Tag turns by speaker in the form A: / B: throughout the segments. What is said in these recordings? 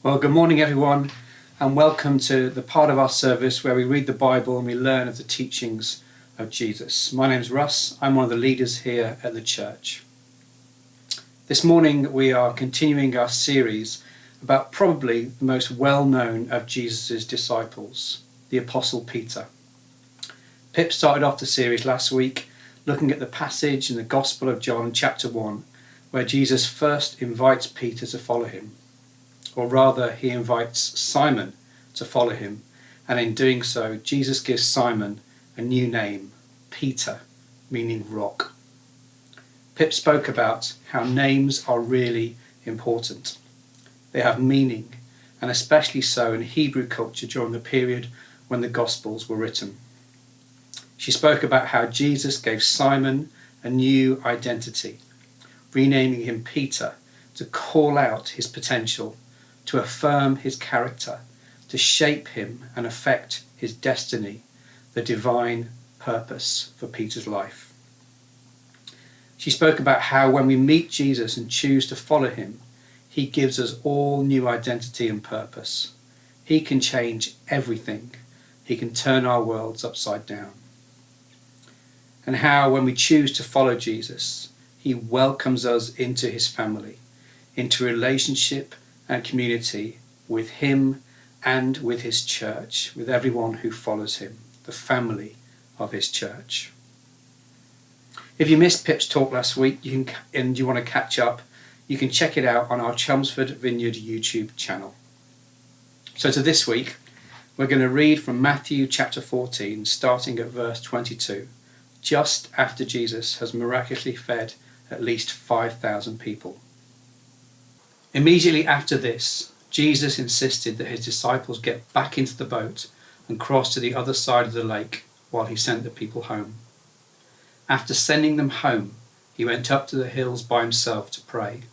A: Well, good morning everyone, and welcome to the part of our service where we read the Bible and we learn of the teachings of Jesus. My name's Russ. I'm one of the leaders here at the church. This morning we are continuing our series about probably the most well-known of Jesus' disciples, the Apostle Peter. Pip started off the series last week looking at the passage in the Gospel of John chapter 1 where Jesus first invites Peter to follow him. Or rather, he invites Simon to follow him, and in doing so, Jesus gives Simon a new name, Peter, meaning rock. Pip spoke about how names are really important. They have meaning, and especially so in Hebrew culture during the period when the Gospels were written. She spoke about how Jesus gave Simon a new identity, renaming him Peter to call out his potential, to affirm his character, to shape him and affect his destiny, the divine purpose for Peter's life. She spoke about how when we meet Jesus and choose to follow him, he gives us all new identity and purpose. He can change everything. He can turn our worlds upside down. And how when we choose to follow Jesus, he welcomes us into his family, into relationship and community with him and with his church, with everyone who follows him, the family of his church. If you missed Pip's talk last week and you want to catch up, you can check it out on our Chelmsford Vineyard YouTube channel. So to this week, we're going to read from Matthew chapter 14, starting at verse 22, just after Jesus has miraculously fed at least 5,000 people. Immediately after this, Jesus insisted that his disciples get back into the boat and cross to the other side of the lake while he sent the people home. After sending them home, he went up to the hills by himself to pray.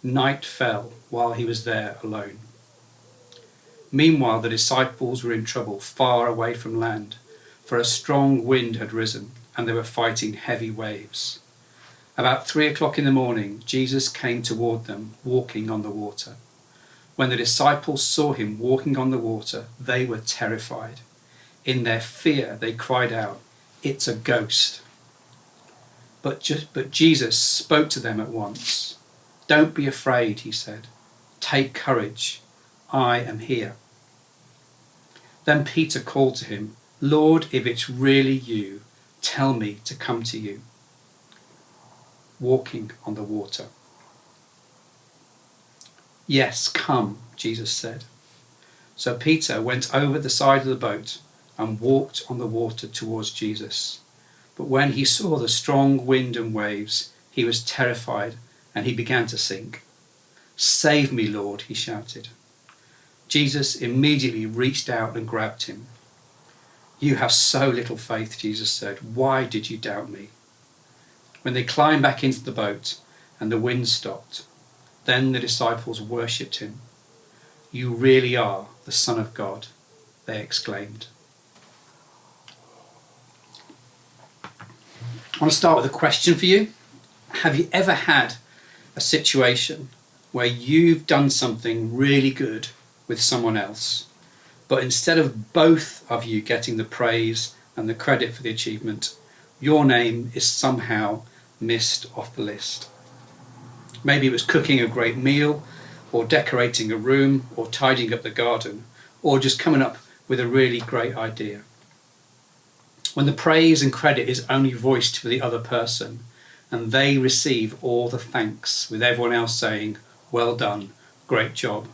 A: Night fell while he was there alone. Meanwhile, the disciples were in trouble far away from land, for a strong wind had risen and they were fighting heavy waves. About 3 o'clock in the morning, Jesus came toward them, walking on the water. When the disciples saw him walking on the water, they were terrified. In their fear, they cried out, "It's a ghost." But Jesus spoke to them at once. "Don't be afraid," he said. "Take courage. I am here." Then Peter called to him, "Lord, if it's really you, tell me to come to you." Walking on the water. "Yes, come," Jesus said. So Peter went over the side of the boat and walked on the water towards Jesus. But when he saw the strong wind and waves, he was terrified and he began to sink. "Save me, Lord," he shouted. Jesus immediately reached out and grabbed him. "You have so little faith," Jesus said. "Why did you doubt me?" When they climbed back into the boat and the wind stopped, then the disciples worshipped him. "You really are the Son of God," they exclaimed. I want to start with a question for you. Have you ever had a situation where you've done something really good with someone else, but instead of both of you getting the praise and the credit for the achievement, your name is somehow missed off the list? Maybe it was cooking a great meal, or decorating a room, or tidying up the garden, or just coming up with a really great idea. When the praise and credit is only voiced for the other person, and they receive all the thanks, with everyone else saying, "Well done, great job,"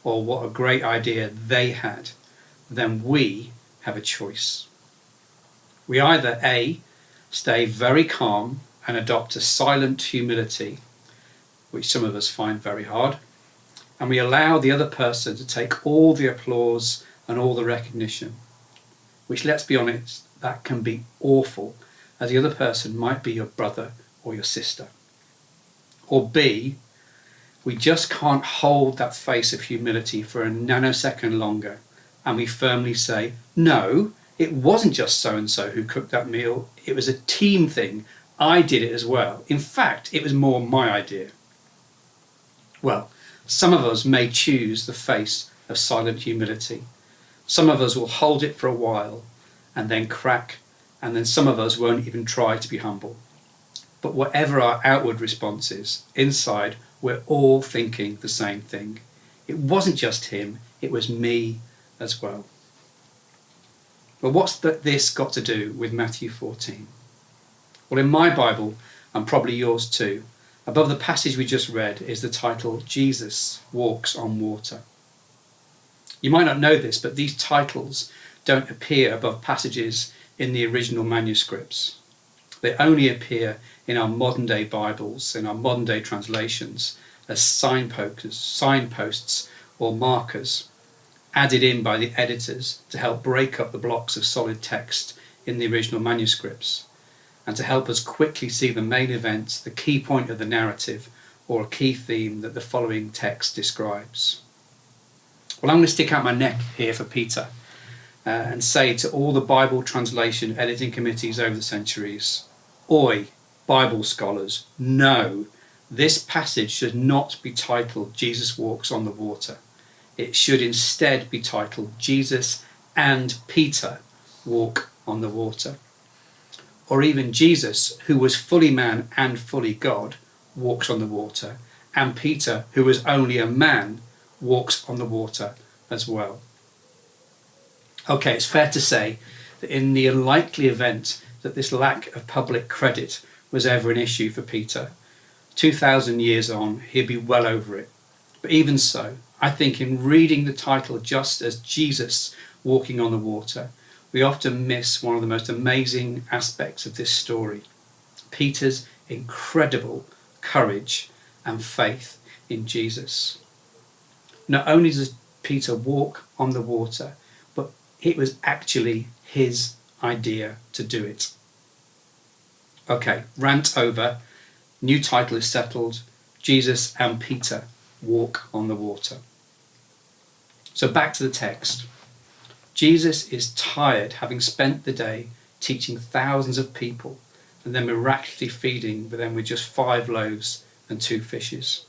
A: or "What a great idea they had," then we have a choice. We either A, stay very calm and adopt a silent humility, which some of us find very hard, and we allow the other person to take all the applause and all the recognition, which, let's be honest, that can be awful, as the other person might be your brother or your sister. Or B, we just can't hold that face of humility for a nanosecond longer, and we firmly say, "No, it wasn't just so-and-so who cooked that meal, it was a team thing. I did it as well. In fact, it was more my idea." Well, Some of us may choose the face of silent humility. Some of us will hold it for a while and then crack, and then some of us won't even try to be humble. But whatever our outward response is, inside we're all thinking the same thing. It wasn't just him, it was me as well. But what's this got to do with Matthew 14? Well, in my Bible, and probably yours too, above the passage we just read is the title, Jesus Walks on Water. You might not know this, but these titles don't appear above passages in the original manuscripts. They only appear in our modern day Bibles, in our modern day translations, as signposts or markers added in by the editors to help break up the blocks of solid text in the original manuscripts and to help us quickly see the main event, the key point of the narrative, or a key theme that the following text describes. Well, I'm going to stick out my neck here for Peter and say to all the Bible translation editing committees over the centuries, oi, Bible scholars, no, this passage should not be titled Jesus Walks on the Water. It should instead be titled Jesus and Peter Walk on the Water. Or even Jesus, who was fully man and fully God, walks on the water, and Peter, who was only a man, walks on the water as well. Okay, it's fair to say that in the unlikely event that this lack of public credit was ever an issue for Peter, 2,000 years on, he'd be well over it. But even so, I think in reading the title just as Jesus walking on the water, we often miss one of the most amazing aspects of this story, Peter's incredible courage and faith in Jesus. Not only does Peter walk on the water, but it was actually his idea to do it. Okay, rant over. New title is settled. Jesus and Peter walk on the water. So back to the text. Jesus is tired, having spent the day teaching thousands of people and then miraculously feeding them with just 5 loaves and 2 fishes.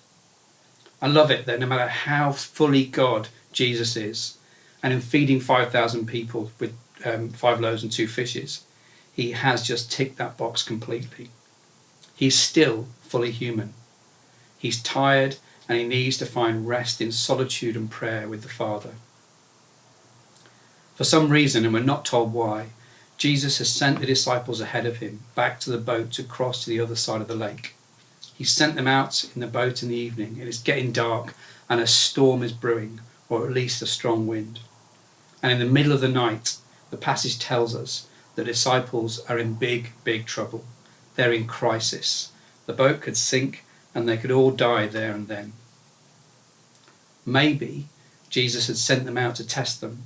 A: I love it that no matter how fully God Jesus is, and in feeding 5,000 people with 5 loaves and 2 fishes, he has just ticked that box completely. He's still fully human. He's tired and he needs to find rest in solitude and prayer with the Father. For some reason, and we're not told why, Jesus has sent the disciples ahead of him back to the boat to cross to the other side of the lake. He sent them out in the boat in the evening. It is getting dark and a storm is brewing, or at least a strong wind. And in the middle of the night, the passage tells us the disciples are in big, big trouble. They're in crisis. The boat could sink and they could all die there and then. Maybe Jesus had sent them out to test them,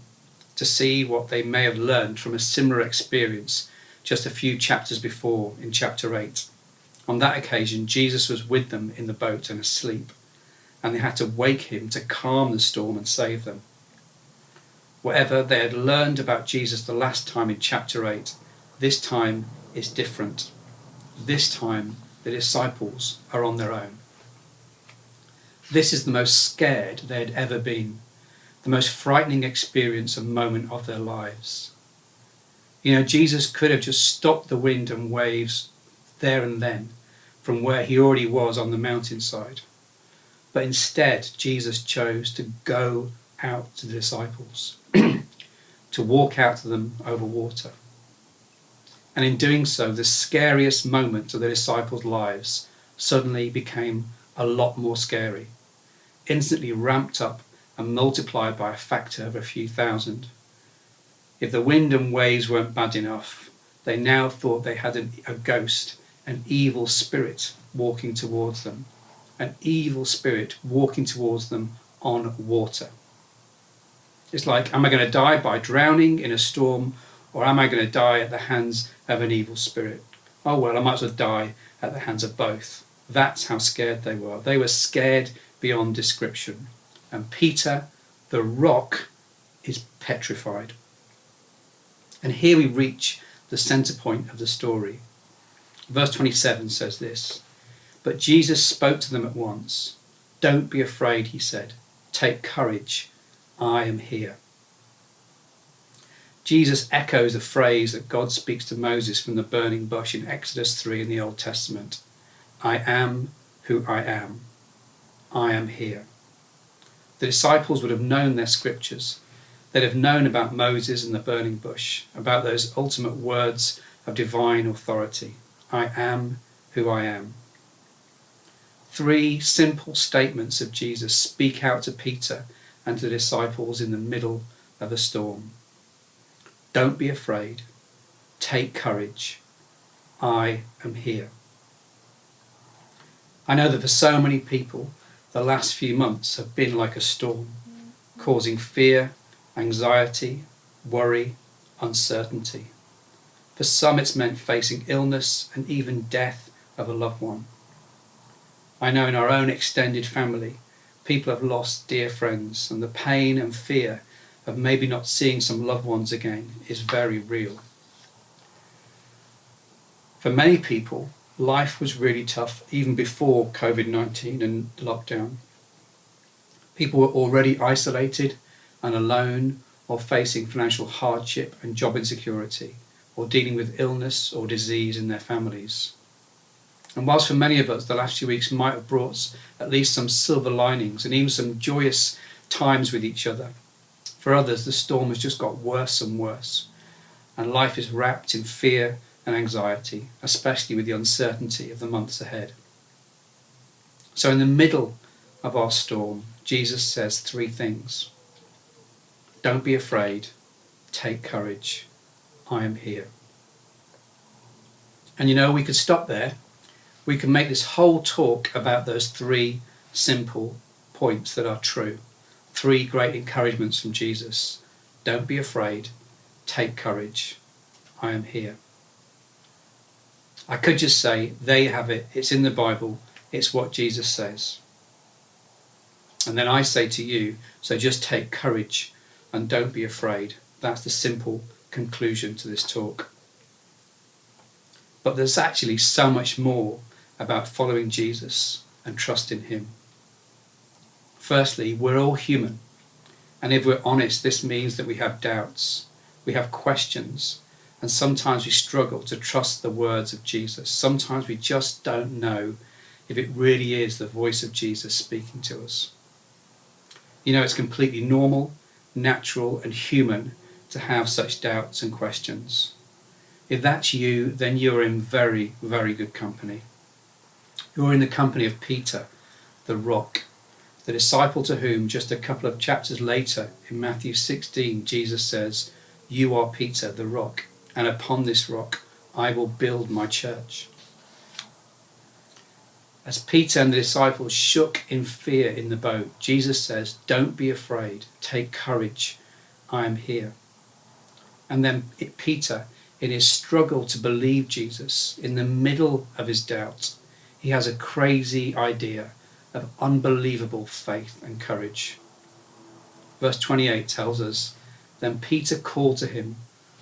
A: to see what they may have learned from a similar experience just a few chapters before in chapter 8. On that occasion, Jesus was with them in the boat and asleep, and they had to wake him to calm the storm and save them. Whatever they had learned about Jesus the last time in chapter 8, this time is different. This time, the disciples are on their own. This is the most scared they had ever been, the most frightening experience and moment of their lives. You know, Jesus could have just stopped the wind and waves there and then from where he already was on the mountainside. But instead, Jesus chose to go out to the disciples, to walk out to them over water. And in doing so, the scariest moment of the disciples' lives suddenly became a lot more scary, instantly ramped up and multiplied by a factor of a few thousand. If the wind and waves weren't bad enough, they now thought they had a ghost, an evil spirit walking towards them. An evil spirit walking towards them on water. It's like, am I going to die by drowning in a storm, or am I going to die at the hands of an evil spirit? Oh well, I might as well die at the hands of both. That's how scared they were. They were scared beyond description. And Peter, the rock, is petrified. And here we reach the centre point of the story. Verse 27 says this: "But Jesus spoke to them at once. Don't be afraid, he said. Take courage. I am here. Jesus echoes a phrase that God speaks to Moses from the burning bush in Exodus 3 in the Old Testament. I am who I am. I am here. The disciples would have known their scriptures. They'd have known about Moses and the burning bush, about those ultimate words of divine authority. I am who I am. 3 simple statements of Jesus speak out to Peter and to the disciples in the middle of a storm. Don't be afraid. Take courage. I am here. I know that for so many people, the last few months have been like a storm, causing fear, anxiety, worry, uncertainty. For some, it's meant facing illness and even death of a loved one. I know in our own extended family, people have lost dear friends, and the pain and fear of maybe not seeing some loved ones again is very real. For many people, life was really tough even before COVID-19 and lockdown. People were already isolated and alone, or facing financial hardship and job insecurity, or dealing with illness or disease in their families. And whilst for many of us the last few weeks might have brought at least some silver linings and even some joyous times with each other, for others the storm has just got worse and worse, and life is wrapped in fear and anxiety, especially with the uncertainty of the months ahead. So in the middle of our storm, Jesus says 3 things. Don't be afraid. Take courage. I am here. And we could stop there. We can make this whole talk about those 3 simple points that are true. 3 great encouragements from Jesus. Don't be afraid. Take courage. I am here. I could just say, there you have it. It's in the Bible. It's what Jesus says. And then I say to you, so just take courage and don't be afraid. That's the simple conclusion to this talk. But there's actually so much more about following Jesus and trusting him. Firstly, we're all human. And if we're honest, this means that we have doubts, we have questions, and sometimes we struggle to trust the words of Jesus. Sometimes we just don't know if it really is the voice of Jesus speaking to us. It's completely normal, natural, and human to have such doubts and questions. If that's you, then you're in very, very good company. You're in the company of Peter, the rock, the disciple to whom just a couple of chapters later in Matthew 16, Jesus says, "You are Peter, the rock, and upon this rock I will build my church." As Peter and the disciples shook in fear in the boat, Jesus says, "Don't be afraid, take courage, I am here." And then Peter, in his struggle to believe Jesus, in the middle of his doubt, he has a crazy idea of unbelievable faith and courage. Verse 28 tells us, "Then Peter called to him,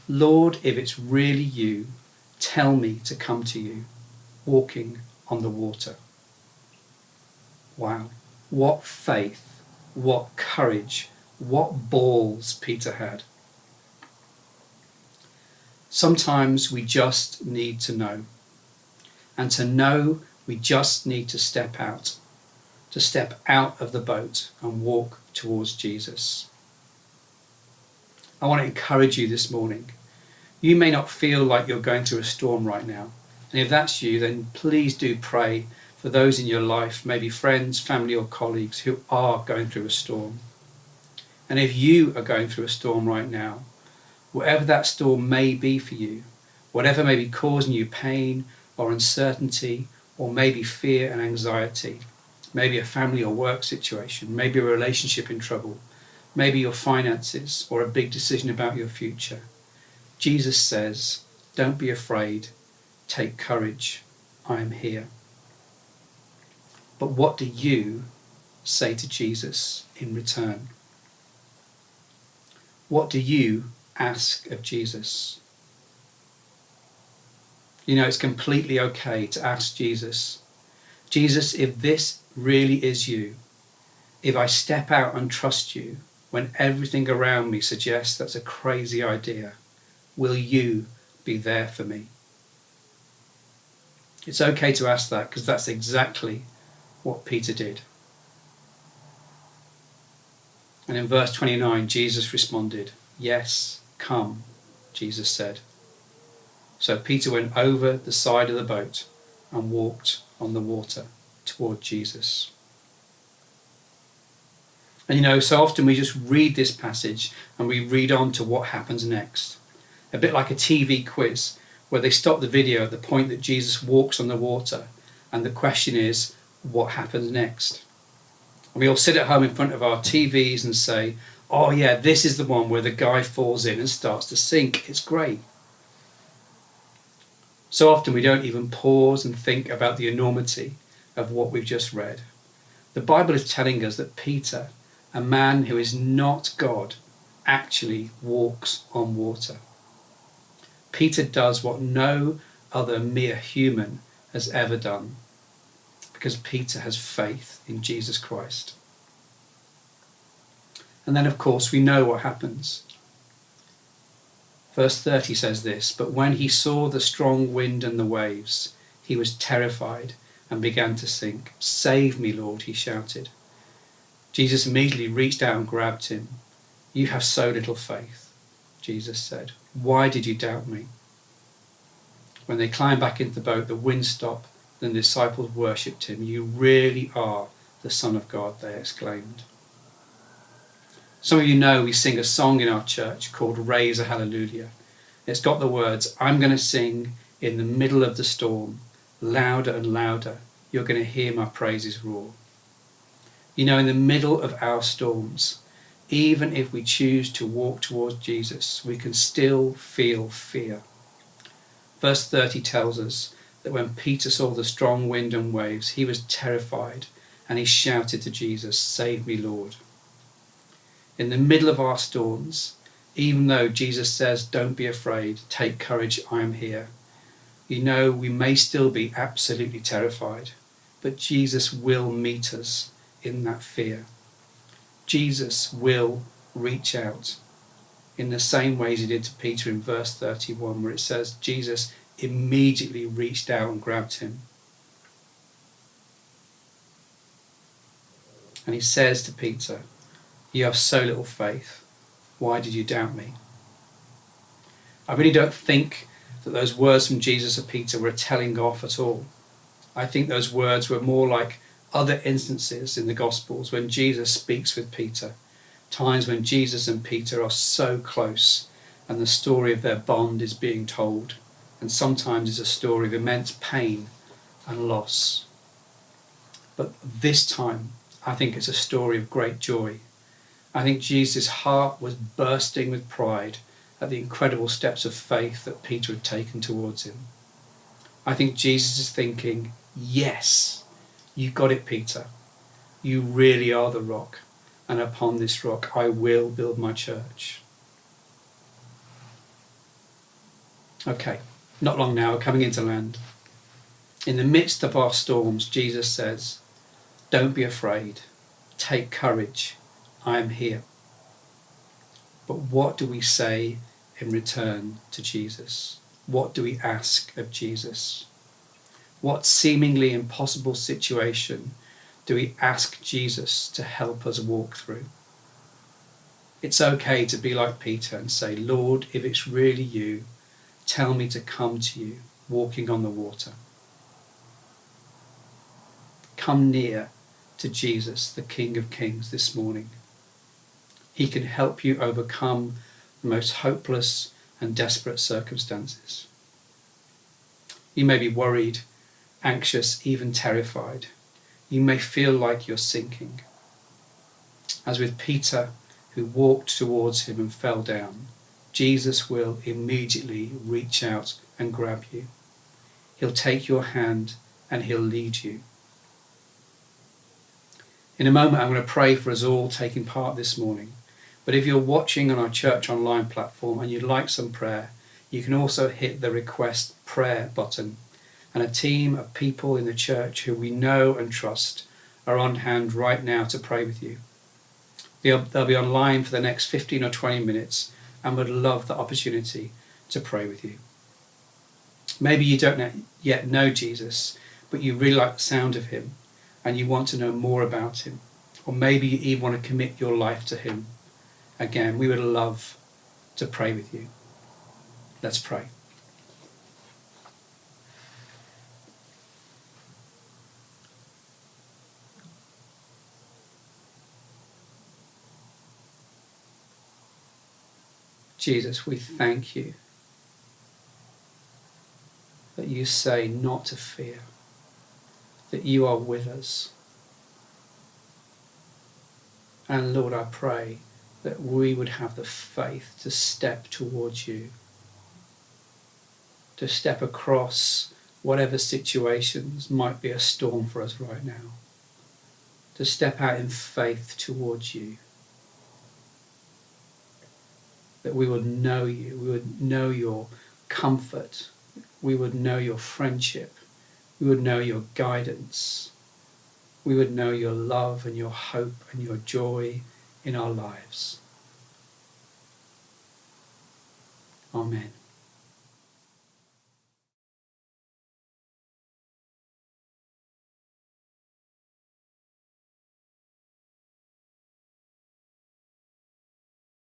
A: 'Lord, if it's really you, tell me to come to you, walking on the water.'" Wow, what faith, what courage, what balls Peter had. Sometimes we just need to know. And to know, we just need to step out of the boat and walk towards Jesus. I want to encourage you this morning. You may not feel like you're going through a storm right now. And if that's you, then please do pray for those in your life, maybe friends, family or colleagues who are going through a storm. And if you are going through a storm right now, whatever that storm may be for you, whatever may be causing you pain or uncertainty or maybe fear and anxiety, maybe a family or work situation, maybe a relationship in trouble, maybe your finances or a big decision about your future, Jesus says, "Don't be afraid, take courage, I am here." But what do you say to Jesus in return? What do you ask of Jesus? It's completely okay to ask Jesus, "Jesus, if this really is you, If I step out and trust you when everything around me suggests that's a crazy idea, will you be there for me? It's okay to ask that, because that's exactly what Peter did. And in verse 29, Jesus responded, "Yes, come," Jesus said. So Peter went over the side of the boat and walked on the water toward Jesus. And so often we just read this passage and we read on to what happens next. A bit like a TV quiz where they stop the video at the point that Jesus walks on the water, and the question is, what happens next? And we all sit at home in front of our TVs and say, "Oh yeah, this is the one where the guy falls in and starts to sink. It's great." So often we don't even pause and think about the enormity of what we've just read. The Bible is telling us that Peter, a man who is not God, actually walks on water. Peter does what no other mere human has ever done, because Peter has faith in Jesus Christ. And then, of course, we know what happens. Verse 30 says this, "But when he saw the strong wind and the waves, he was terrified and began to sink. 'Save me, Lord,' he shouted. Jesus immediately reached out and grabbed him. 'You have so little faith,' Jesus said. 'Why did you doubt me?' When they climbed back into the boat, the wind stopped, and the disciples worshipped him. 'You really are the Son of God,' they exclaimed." Some of you know we sing a song in our church called "Raise a Hallelujah." It's got the words, "I'm going to sing in the middle of the storm, louder and louder. You're going to hear my praises roar." In the middle of our storms, even if we choose to walk towards Jesus, we can still feel fear. Verse 30 tells us that when Peter saw the strong wind and waves, he was terrified and he shouted to Jesus, "Save me, Lord." In the middle of our storms, even though Jesus says, "Don't be afraid, take courage, I am here," we may still be absolutely terrified, but Jesus will meet us in that fear. Jesus will reach out in the same way as he did to Peter in verse 31, where it says Jesus immediately reached out and grabbed him. And he says to Peter, "You have so little faith. Why did you doubt me?" I really don't think that those words from Jesus to Peter were a telling off at all. I think those words were more like other instances in the Gospels when Jesus speaks with Peter, times when Jesus and Peter are so close and the story of their bond is being told, and sometimes it's a story of immense pain and loss. But this time, I think it's a story of great joy. I think Jesus' heart was bursting with pride at the incredible steps of faith that Peter had taken towards him. I think Jesus is thinking, "Yes, you got it, Peter. You really are the rock, and upon this rock I will build my church." Okay, not long now, we're coming into land. In the midst of our storms, Jesus says, "Don't be afraid. Take courage. I am here." But what do we say in return to Jesus? What do we ask of Jesus? What seemingly impossible situation do we ask Jesus to help us walk through? It's okay to be like Peter and say, "Lord, if it's really you, tell me to come to you, walking on the water." Come near to Jesus, the King of Kings, this morning. He can help you overcome the most hopeless and desperate circumstances. You may be worried, anxious, even terrified. You may feel like you're sinking. As with Peter, who walked towards him and fell down, Jesus will immediately reach out and grab you. He'll take your hand and he'll lead you. In a moment, I'm going to pray for us all taking part this morning. But if you're watching on our church online platform and you'd like some prayer, you can also hit the request prayer button, and a team of people in the church who we know and trust are on hand right now to pray with you. They'll be online for the next 15 or 20 minutes and would love the opportunity to pray with you. Maybe you don't yet know Jesus, but you really like the sound of him and you want to know more about him. Or maybe you even want to commit your life to him. Again, we would love to pray with you. Let's pray. Jesus, we thank you that you say not to fear, that you are with us. And Lord, I pray that we would have the faith to step towards you, to step across whatever situations might be a storm for us right now, to step out in faith towards you, that we would know you, we would know your comfort, we would know your friendship, we would know your guidance, we would know your love and your hope and your joy in our lives. Amen.